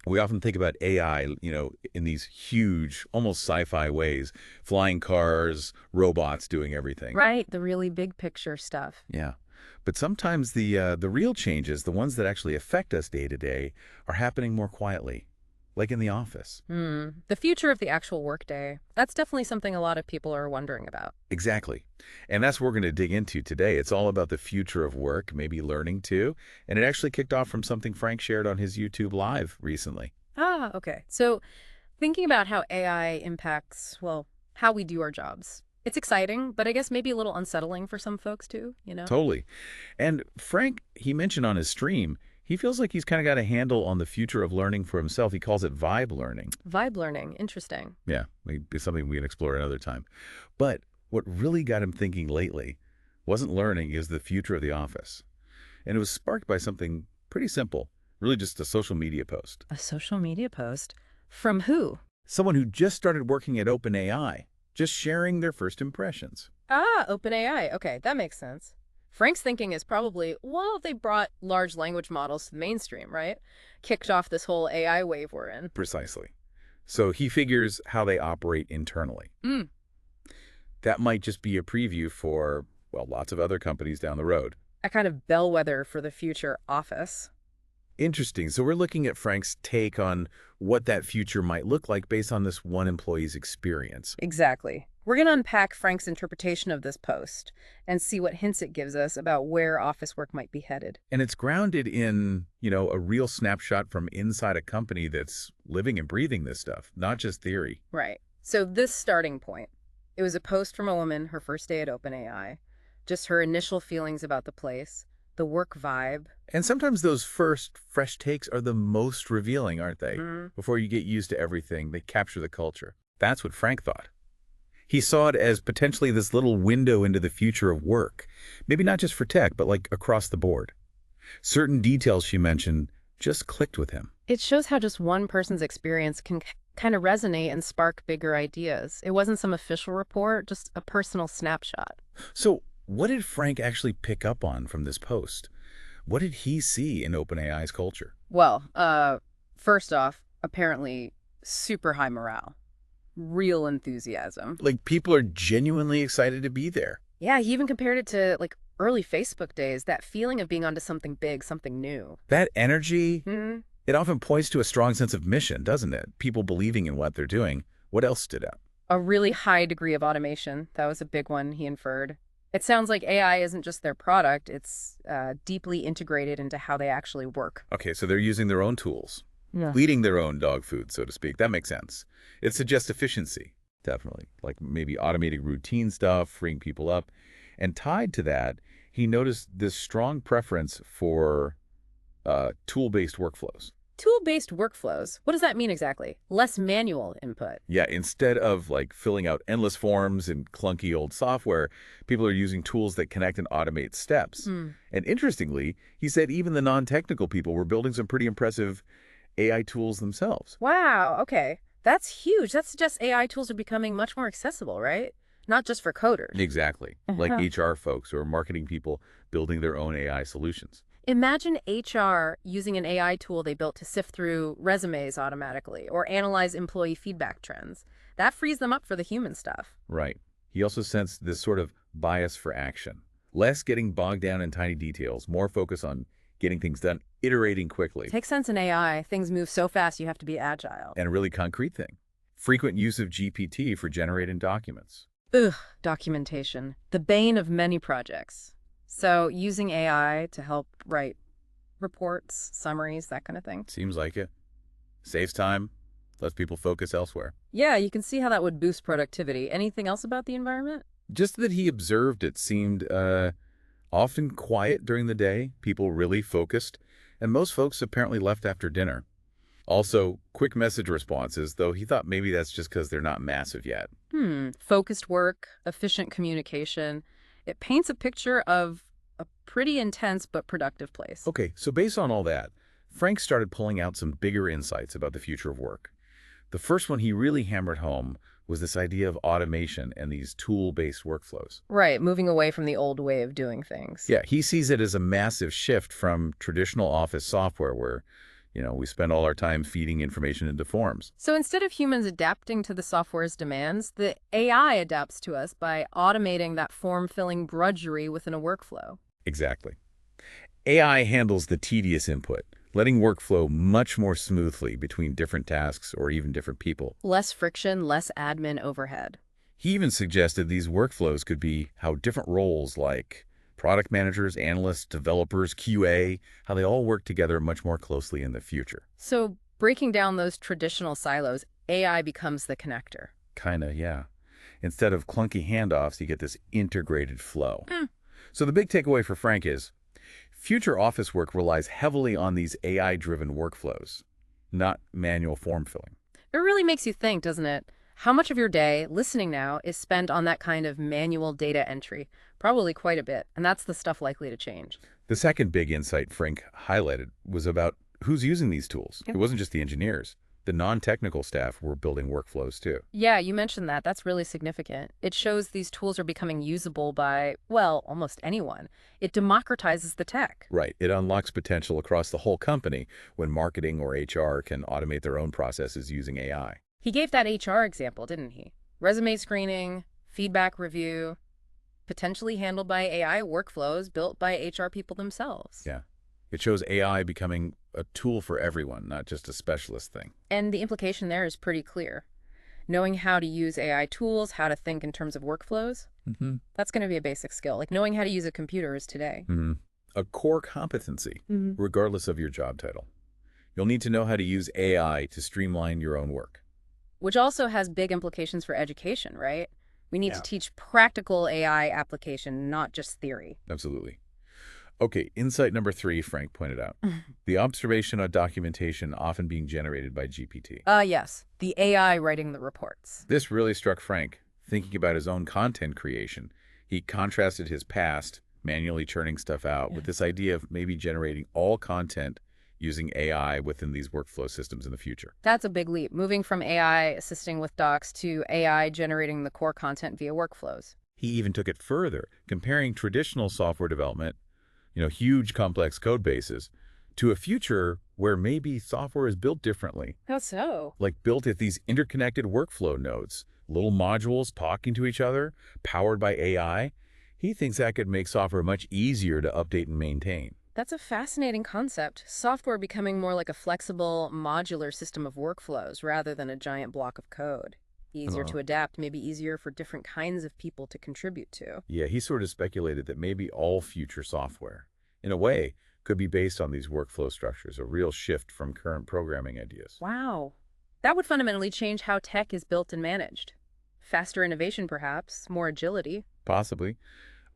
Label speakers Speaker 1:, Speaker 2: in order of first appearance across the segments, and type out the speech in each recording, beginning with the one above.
Speaker 1: We often think about AI, in these huge, almost sci-fi ways, flying cars, robots doing everything.
Speaker 2: Right, the really big picture stuff.
Speaker 1: Yeah. But sometimes the real changes, the ones that actually affect us day to day, are happening more quietly, like in the office.
Speaker 2: The future of the actual workday. That's definitely something a lot of people are wondering about.
Speaker 1: Exactly. And that's what we're going to dig into today. It's all about the future of work, maybe learning too. And it actually kicked off from something Frank shared on his YouTube Live recently.
Speaker 2: Ah, okay. So thinking about how AI impacts, well, how we do our jobs. It's exciting, but I guess maybe a little unsettling for some folks too?
Speaker 1: Totally. And Frank, he mentioned on his stream, he feels like he's kind of got a handle on the future of learning for himself. He calls it vibe learning.
Speaker 2: Vibe learning, interesting.
Speaker 1: Yeah, it's something we can explore another time. But what really got him thinking lately wasn't learning, is the future of the office. And it was sparked by something pretty simple, really just a social media post.
Speaker 2: A social media post? From who?
Speaker 1: Someone who just started working at OpenAI, just sharing their first impressions.
Speaker 2: Ah, OpenAI. Okay, that makes sense. Frank's thinking is probably, well, they brought large language models to the mainstream, right? Kicked off this whole AI wave we're in.
Speaker 1: Precisely. So he figures how they operate internally.
Speaker 2: Mm.
Speaker 1: That might just be a preview for, well, lots of other companies down the road.
Speaker 2: A kind of bellwether for the future office.
Speaker 1: Interesting. So we're looking at Frank's take on what that future might look like based on this one employee's experience.
Speaker 2: Exactly. We're going to unpack Frank's interpretation of this post and see what hints it gives us about where office work might be headed.
Speaker 1: And it's grounded in, a real snapshot from inside a company that's living and breathing this stuff, not just theory.
Speaker 2: Right. So this starting point, it was a post from a woman, her first day at OpenAI, just her initial feelings about the place, the work vibe.
Speaker 1: And sometimes those first fresh takes are the most revealing, aren't they?
Speaker 2: Mm.
Speaker 1: Before you get used to everything, they capture the culture. That's what Frank thought. He saw it as potentially this little window into the future of work. Maybe not just for tech, but like across the board. Certain details she mentioned just clicked with him.
Speaker 2: It shows how just one person's experience can kind of resonate and spark bigger ideas. It wasn't some official report, just a personal snapshot.
Speaker 1: So what did Frank actually pick up on from this post? What did he see in OpenAI's culture?
Speaker 2: Well, first off, apparently super high morale. Real enthusiasm.
Speaker 1: Like, people are genuinely excited to be there.
Speaker 2: Yeah, he even compared it to like early Facebook days, that feeling of being onto something big, something new.
Speaker 1: That energy,
Speaker 2: Hmm.
Speaker 1: it often points to a strong sense of mission, doesn't it? People believing in what they're doing. What else stood out?
Speaker 2: A really high degree of automation. That was a big one, he inferred. It sounds like AI isn't just their product, it's deeply integrated into how they actually work.
Speaker 1: Okay, so they're using their own tools.
Speaker 2: Yeah.
Speaker 1: Leading their own dog food, so to speak. That makes sense. It suggests efficiency, definitely. Like maybe automating routine stuff, freeing people up. And tied to that, he noticed this strong preference for tool-based workflows.
Speaker 2: Tool-based workflows. What does that mean exactly? Less manual input.
Speaker 1: Yeah, instead of like filling out endless forms and clunky old software, people are using tools that connect and automate steps.
Speaker 2: Hmm.
Speaker 1: And interestingly, he said even the non-technical people were building some pretty impressive AI tools themselves.
Speaker 2: Wow, okay. That's huge. That suggests AI tools are becoming much more accessible, right? Not just for coders.
Speaker 1: Exactly. Like HR folks or marketing people building their own AI solutions.
Speaker 2: Imagine HR using an AI tool they built to sift through resumes automatically or analyze employee feedback trends. That frees them up for the human stuff.
Speaker 1: Right. He also sensed this sort of bias for action. Less getting bogged down in tiny details, more focus on getting things done, iterating quickly.
Speaker 2: Takes sense in AI. Things move so fast you have to be agile.
Speaker 1: And a really concrete thing, frequent use of GPT for generating documents.
Speaker 2: Ugh, documentation. The bane of many projects. So using AI to help write reports, summaries, that kind of thing.
Speaker 1: Seems like it. Saves time, lets people focus elsewhere.
Speaker 2: Yeah, you can see how that would boost productivity. Anything else about the environment?
Speaker 1: Just that he observed it seemed often quiet during the day, people really focused, and most folks apparently left after dinner. Also, quick message responses, though he thought maybe that's just because they're not massive yet.
Speaker 2: Focused work, efficient communication. It paints a picture of a pretty intense but productive place.
Speaker 1: Okay, so based on all that, Frank started pulling out some bigger insights about the future of work. The first one he really hammered home was this idea of automation and these tool-based workflows.
Speaker 2: Right, moving away from the old way of doing things.
Speaker 1: Yeah, he sees it as a massive shift from traditional office software where, We spend all our time feeding information into forms.
Speaker 2: So instead of humans adapting to the software's demands, the AI adapts to us by automating that form-filling drudgery within a workflow.
Speaker 1: Exactly. AI handles the tedious input, letting work flow much more smoothly between different tasks or even different people.
Speaker 2: Less friction, less admin overhead.
Speaker 1: He even suggested these workflows could be how different roles like product managers, analysts, developers, QA, how they all work together much more closely in the future.
Speaker 2: So breaking down those traditional silos, AI becomes the connector.
Speaker 1: Kinda, yeah. Instead of clunky handoffs, you get this integrated flow.
Speaker 2: Mm.
Speaker 1: So the big takeaway for Frank is, future office work relies heavily on these AI-driven workflows, not manual form filling.
Speaker 2: It really makes you think, doesn't it? How much of your day, listening now, is spent on that kind of manual data entry? Probably quite a bit, and that's the stuff likely to change.
Speaker 1: The second big insight Frank highlighted was about who's using these tools.
Speaker 2: Yep.
Speaker 1: It wasn't just the engineers. The non-technical staff were building workflows too.
Speaker 2: Yeah, you mentioned that. That's really significant. It shows these tools are becoming usable by, well, almost anyone. It democratizes the tech.
Speaker 1: Right. It unlocks potential across the whole company when marketing or HR can automate their own processes using AI.
Speaker 2: He gave that HR example, didn't he? Resume screening, feedback review, potentially handled by AI workflows built by HR people themselves.
Speaker 1: Yeah. It shows AI becoming a tool for everyone, not just a specialist thing.
Speaker 2: And the implication there is pretty clear. Knowing how to use AI tools, how to think in terms of workflows, that's going to be a basic skill. Like knowing how to use a computer is today.
Speaker 1: A core competency, regardless of your job title. You'll need to know how to use AI to streamline your own work.
Speaker 2: Which also has big implications for education, right? We need to teach practical AI application, not just theory.
Speaker 1: Absolutely. Okay, insight number 3, Frank pointed out. The observation on documentation often being generated by GPT.
Speaker 2: Yes, the AI writing the reports.
Speaker 1: This really struck Frank. Thinking about his own content creation, he contrasted his past, manually churning stuff out, with this idea of maybe generating all content using AI within these workflow systems in the future.
Speaker 2: That's a big leap, moving from AI assisting with docs to AI generating the core content via workflows.
Speaker 1: He even took it further, comparing traditional software development, huge complex code bases, to a future where maybe software is built differently.
Speaker 2: How so?
Speaker 1: Like built at these interconnected workflow nodes, little modules talking to each other, powered by AI. He thinks that could make software much easier to update and maintain.
Speaker 2: That's a fascinating concept. Software becoming more like a flexible, modular system of workflows rather than a giant block of code. Easier to adapt, maybe easier for different kinds of people to contribute to.
Speaker 1: Yeah, he sort of speculated that maybe all future software, in a way, could be based on these workflow structures, a real shift from current programming ideas.
Speaker 2: Wow. That would fundamentally change how tech is built and managed. Faster innovation, perhaps, more agility.
Speaker 1: Possibly.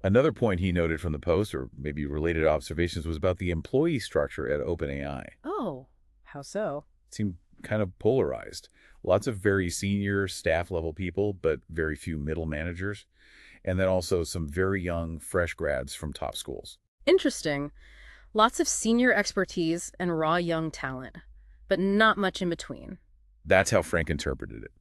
Speaker 1: Another point he noted from the post, or maybe related observations, was about the employee structure at OpenAI.
Speaker 2: Oh, how so?
Speaker 1: It seemed kind of polarized. Lots of very senior staff-level people, but very few middle managers. And then also some very young, fresh grads from top schools.
Speaker 2: Interesting. Lots of senior expertise and raw young talent, but not much in between.
Speaker 1: That's how Frank interpreted it.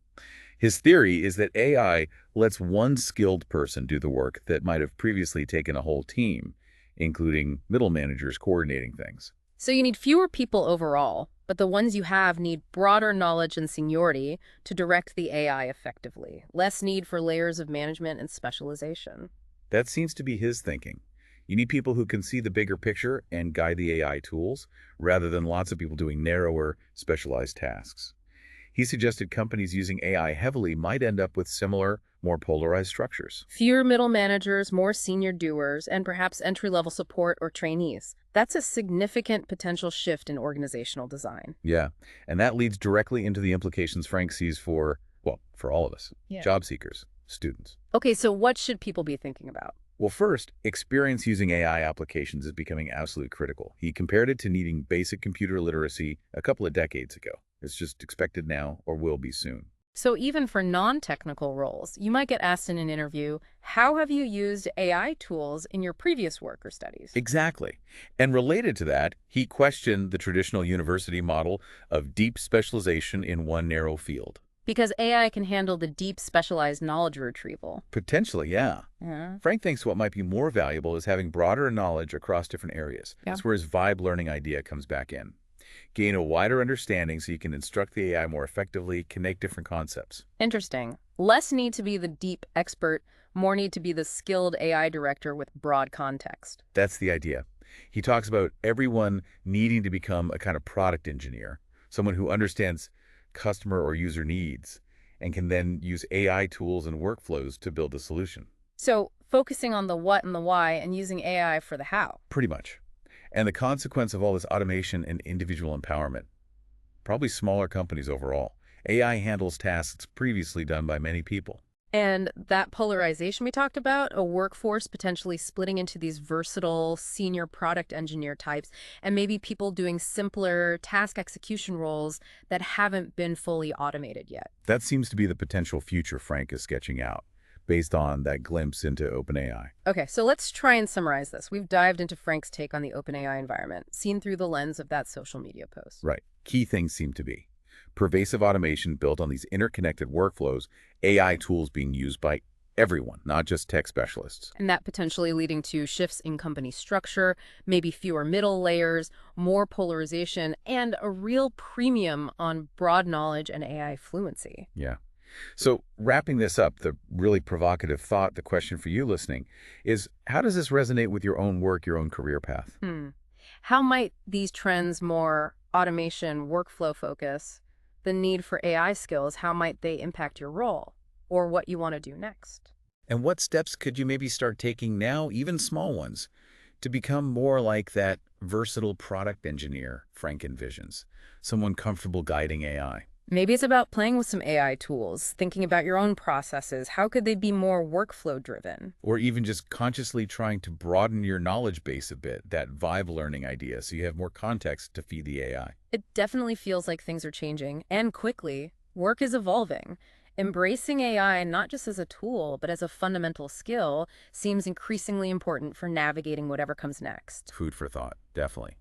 Speaker 1: His theory is that AI lets one skilled person do the work that might have previously taken a whole team, including middle managers coordinating things.
Speaker 2: So you need fewer people overall, but the ones you have need broader knowledge and seniority to direct the AI effectively. Less need for layers of management and specialization.
Speaker 1: That seems to be his thinking. You need people who can see the bigger picture and guide the AI tools, rather than lots of people doing narrower, specialized tasks. He suggested companies using AI heavily might end up with similar, more polarized structures.
Speaker 2: Fewer middle managers, more senior doers, and perhaps entry-level support or trainees. That's a significant potential shift in organizational design.
Speaker 1: Yeah, and that leads directly into the implications Frank sees for all of us, job seekers, students.
Speaker 2: Okay, so what should people be thinking about?
Speaker 1: Well, first, experience using AI applications is becoming absolutely critical. He compared it to needing basic computer literacy a couple of decades ago. It's just expected now or will be soon.
Speaker 2: So even for non-technical roles, you might get asked in an interview, how have you used AI tools in your previous work or studies?
Speaker 1: Exactly. And related to that, he questioned the traditional university model of deep specialization in one narrow field.
Speaker 2: Because AI can handle the deep specialized knowledge retrieval.
Speaker 1: Potentially, yeah.
Speaker 2: Yeah.
Speaker 1: Frank thinks what might be more valuable is having broader knowledge across different areas.
Speaker 2: Yeah.
Speaker 1: That's where his vibe learning idea comes back in. Gain a wider understanding so you can instruct the AI more effectively, connect different concepts.
Speaker 2: Interesting. Less need to be the deep expert, more need to be the skilled AI director with broad context.
Speaker 1: That's the idea. He talks about everyone needing to become a kind of product engineer, someone who understands customer or user needs and can then use AI tools and workflows to build a solution.
Speaker 2: So, focusing on the what and the why and using AI for the how.
Speaker 1: Pretty much. And the consequence of all this automation and individual empowerment, probably smaller companies overall. AI handles tasks previously done by many people.
Speaker 2: And that polarization we talked about, a workforce potentially splitting into these versatile senior product engineer types, and maybe people doing simpler task execution roles that haven't been fully automated yet.
Speaker 1: That seems to be the potential future Frank is sketching out, based on that glimpse into OpenAI.
Speaker 2: Okay, so let's try and summarize this. We've dived into Frank's take on the OpenAI environment, seen through the lens of that social media post.
Speaker 1: Right. Key things seem to be pervasive automation built on these interconnected workflows, AI tools being used by everyone, not just tech specialists.
Speaker 2: And that potentially leading to shifts in company structure, maybe fewer middle layers, more polarization, and a real premium on broad knowledge and AI fluency.
Speaker 1: Yeah. So wrapping this up, the really provocative thought, the question for you listening is, how does this resonate with your own work, your own career path?
Speaker 2: How might these trends, more automation, workflow focus, the need for AI skills, how might they impact your role or what you want to do next?
Speaker 1: And what steps could you maybe start taking now, even small ones, to become more like that versatile product engineer Frank envisions, someone comfortable guiding AI?
Speaker 2: Maybe it's about playing with some AI tools, thinking about your own processes. How could they be more workflow driven?
Speaker 1: Or even just consciously trying to broaden your knowledge base a bit, that vibe learning idea, so you have more context to feed the AI.
Speaker 2: It definitely feels like things are changing, and quickly. Work is evolving. Embracing AI not just as a tool, but as a fundamental skill seems increasingly important for navigating whatever comes next.
Speaker 1: Food for thought, definitely.